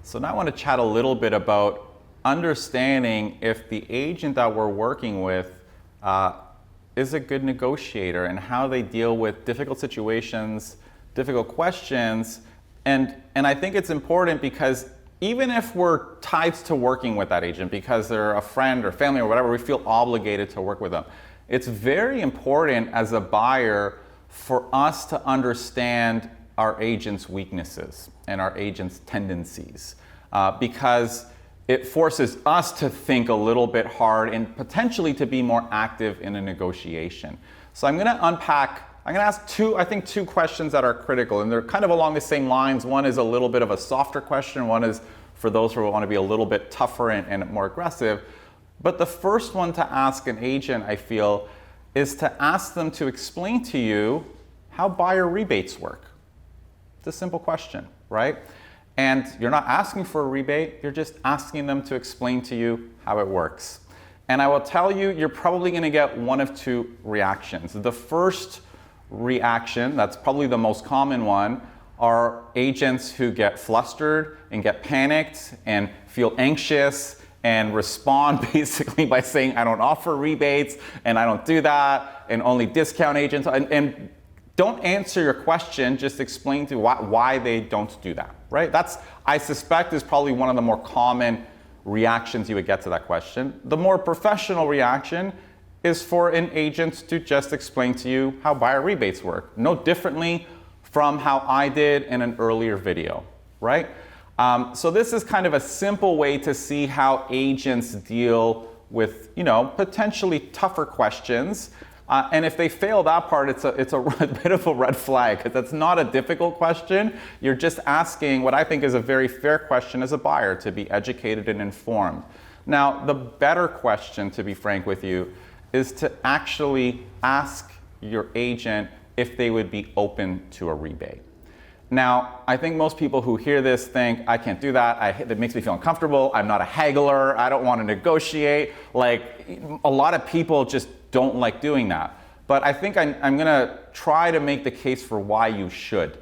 So now I want to chat a little bit about understanding if the agent that we're working with is a good negotiator and how they deal with difficult situations, difficult questions. And I think it's important because even if we're tied to working with that agent because they're a friend or family or whatever, we feel obligated to work with them. It's very important as a buyer for us to understand our agent's weaknesses and our agent's tendencies because it forces us to think a little bit hard and potentially to be more active in a negotiation. So I'm going to ask two questions that are critical, and they're kind of along the same lines. One is a little bit of a softer question. One is for those who want to be a little bit tougher and more aggressive. But the first one to ask an agent, I feel, is to ask them to explain to you how buyer rebates work. It's a simple question, right? And you're not asking for a rebate, you're just asking them to explain to you how it works. And I will tell you, you're probably going to get one of two reactions. The first reaction, that's probably the most common one, are agents who get flustered and get panicked and feel anxious and respond basically by saying, I don't offer rebates and I don't do that and only discount agents. And don't answer your question, just explain to why they don't do that, right? That's, I suspect, is probably one of the more common reactions you would get to that question. The more professional reaction is for an agent to just explain to you how buyer rebates work, no differently from how I did in an earlier video, right? So this is kind of a simple way to see how agents deal with, potentially tougher questions. And if they fail that part, it's a bit of a red flag, because that's not a difficult question. You're just asking what I think is a very fair question as a buyer, to be educated and informed. Now, the better question, to be frank with you, is to actually ask your agent if they would be open to a rebate. Now, I think most people who hear this think, I can't do that, that makes me feel uncomfortable, I'm not a haggler, I don't want to negotiate. Like, a lot of people just don't like doing that. But I think I'm going to try to make the case for why you should.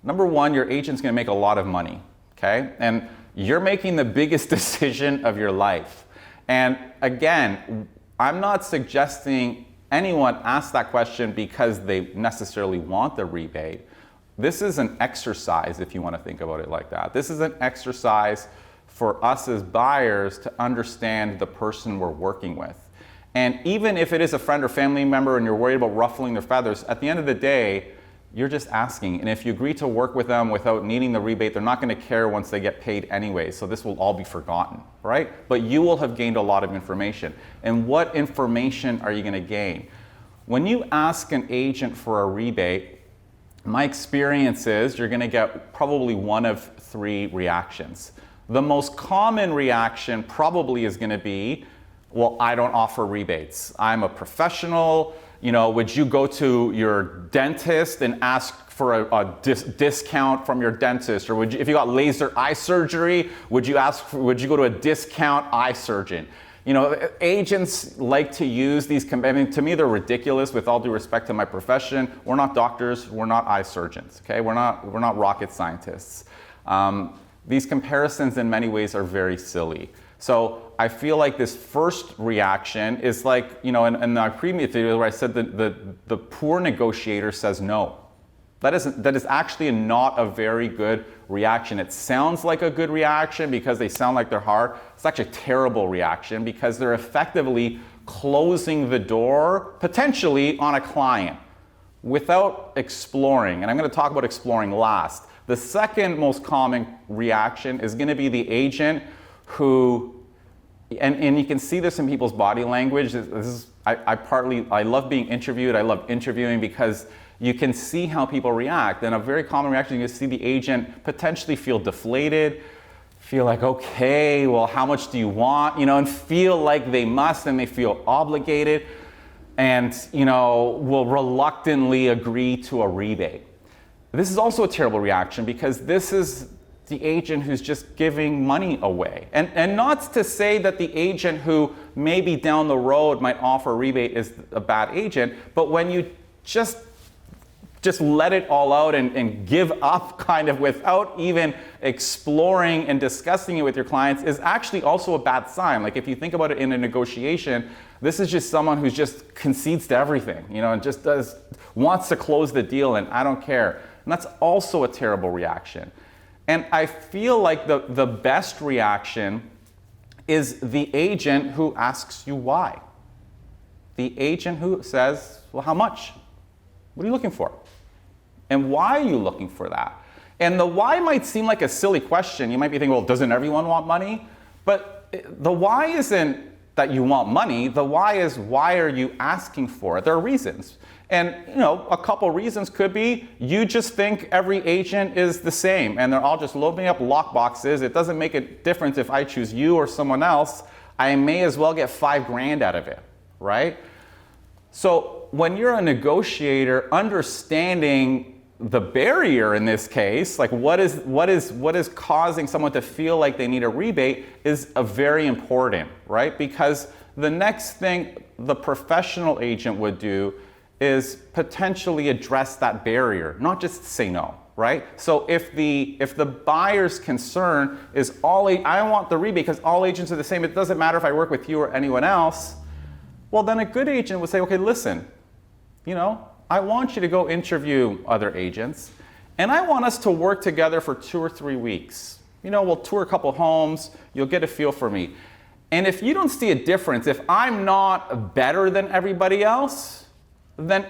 Number one, your agent's going to make a lot of money, okay? And you're making the biggest decision of your life. And again, I'm not suggesting anyone ask that question because they necessarily want the rebate. This is an exercise, if you want to think about it like that. This is an exercise for us as buyers to understand the person we're working with. And even if it is a friend or family member and you're worried about ruffling their feathers, at the end of the day, you're just asking. And if you agree to work with them without needing the rebate, they're not going to care once they get paid anyway. So this will all be forgotten, right? But you will have gained a lot of information. And what information are you going to gain? When you ask an agent for a rebate, my experience is you're going to get probably one of three reactions. The most common reaction probably is going to be, well, I don't offer rebates. I'm a professional. Would you go to your dentist and ask for a discount from your dentist? Or if you got laser eye surgery, would you go to a discount eye surgeon? Agents like to use these, to me they're ridiculous, with all due respect to my profession. We're not doctors, we're not eye surgeons, okay? We're not rocket scientists. These comparisons in many ways are very silly. So I feel like this first reaction is like, in my previous video where I said that the poor negotiator says no. That is actually not a very good reaction. It sounds like a good reaction because they sound like they're hard. It's actually a terrible reaction because they're effectively closing the door, potentially, on a client without exploring. And I'm going to talk about exploring last. The second most common reaction is going to be the agent who, and you can see this in people's body language. I love being interviewed. I love interviewing because you can see how people react. And a very common reaction, you see the agent potentially feel deflated, feel like, okay, well, how much do you want? And feel like they must, and they feel obligated, and will reluctantly agree to a rebate. This is also a terrible reaction because this is the agent who's just giving money away. And not to say that the agent who maybe down the road might offer a rebate is a bad agent, but when you just just let it all out and give up kind of without even exploring and discussing it with your clients is actually also a bad sign. Like if you think about it in a negotiation, this is just someone who just concedes to everything, and just wants to close the deal and I don't care. And that's also a terrible reaction. And I feel like the best reaction is the agent who asks you why. The agent who says, well, how much? What are you looking for? And why are you looking for that? And the why might seem like a silly question. You might be thinking, well, doesn't everyone want money? But the why isn't that you want money. The why is, why are you asking for it? There are reasons. And a couple reasons could be you just think every agent is the same and they're all just loading up lockboxes. It doesn't make a difference if I choose you or someone else. I may as well get $5,000 out of it, right? So when you're a negotiator, understanding the barrier in this case, like what is causing someone to feel like they need a rebate is very important, right? Because the next thing the professional agent would do is potentially address that barrier, not just say no, right? So if the buyer's concern is I want the rebate because all agents are the same, it doesn't matter if I work with you or anyone else, well then a good agent would say, okay, listen, I want you to go interview other agents and I want us to work together for 2 or 3 weeks. We'll tour a couple homes, you'll get a feel for me. And if you don't see a difference, if I'm not better than everybody else, then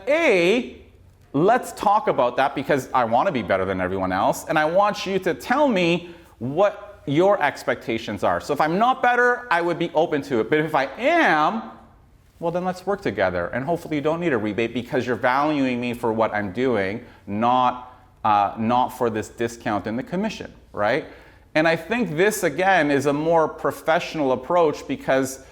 let's talk about that because I want to be better than everyone else and I want you to tell me what your expectations are. So if I'm not better, I would be open to it. But if I am, well then let's work together and hopefully you don't need a rebate because you're valuing me for what I'm doing, not for this discount in the commission, right? And I think this again is a more professional approach because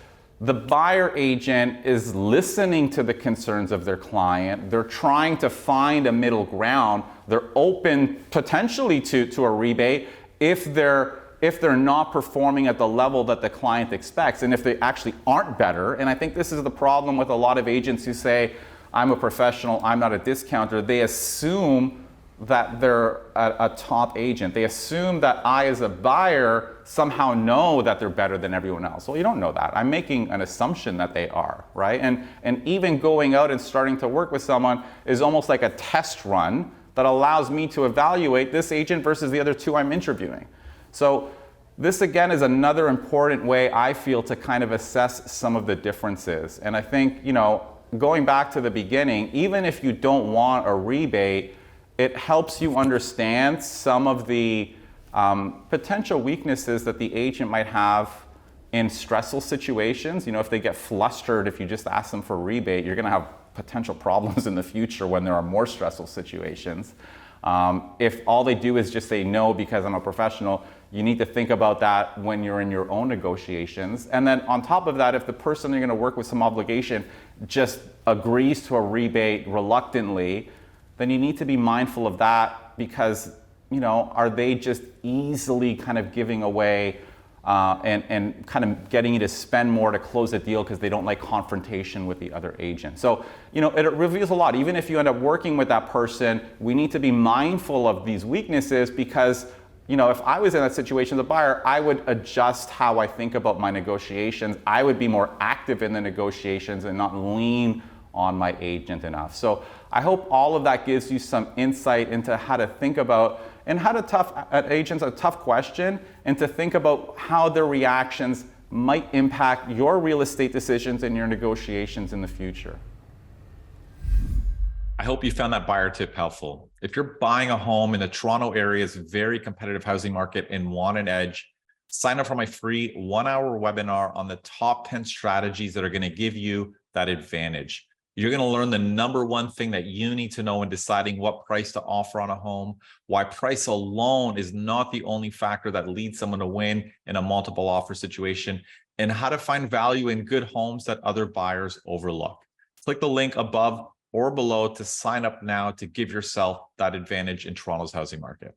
the buyer agent is listening to the concerns of their client. They're trying to find a middle ground. They're open potentially to a rebate if they're not performing at the level that the client expects and if they actually aren't better. And I think this is the problem with a lot of agents who say, I'm a professional, I'm not a discounter. They assume that they're a top agent. They assume that I, as a buyer, somehow know that they're better than everyone else. Well, you don't know that. I'm making an assumption that they are, right? And even going out and starting to work with someone is almost like a test run that allows me to evaluate this agent versus the other 2 I'm interviewing. So this again is another important way I feel to kind of assess some of the differences. And I think, going back to the beginning, even if you don't want a rebate, it helps you understand some of the potential weaknesses that the agent might have in stressful situations. If they get flustered, if you just ask them for a rebate, you're going to have potential problems in the future when there are more stressful situations. If all they do is just say no because I'm a professional, you need to think about that when you're in your own negotiations. And then on top of that, if the person you're going to work with some obligation just agrees to a rebate reluctantly, then you need to be mindful of that because, are they just easily kind of giving away and kind of getting you to spend more to close a deal because they don't like confrontation with the other agent. So, it reveals a lot. Even if you end up working with that person, we need to be mindful of these weaknesses because, if I was in that situation as a buyer, I would adjust how I think about my negotiations. I would be more active in the negotiations and not lean on my agent enough. So I hope all of that gives you some insight into how to think about and how to agents a tough question and to think about how their reactions might impact your real estate decisions and your negotiations in the future. I hope you found that buyer tip helpful. If you're buying a home in the Toronto area's very competitive housing market and want an edge, sign up for my free 1-hour webinar on the top 10 strategies that are going to give you that advantage. You're going to learn the number one thing that you need to know in deciding what price to offer on a home, why price alone is not the only factor that leads someone to win in a multiple offer situation, and how to find value in good homes that other buyers overlook. Click the link above or below to sign up now to give yourself that advantage in Toronto's housing market.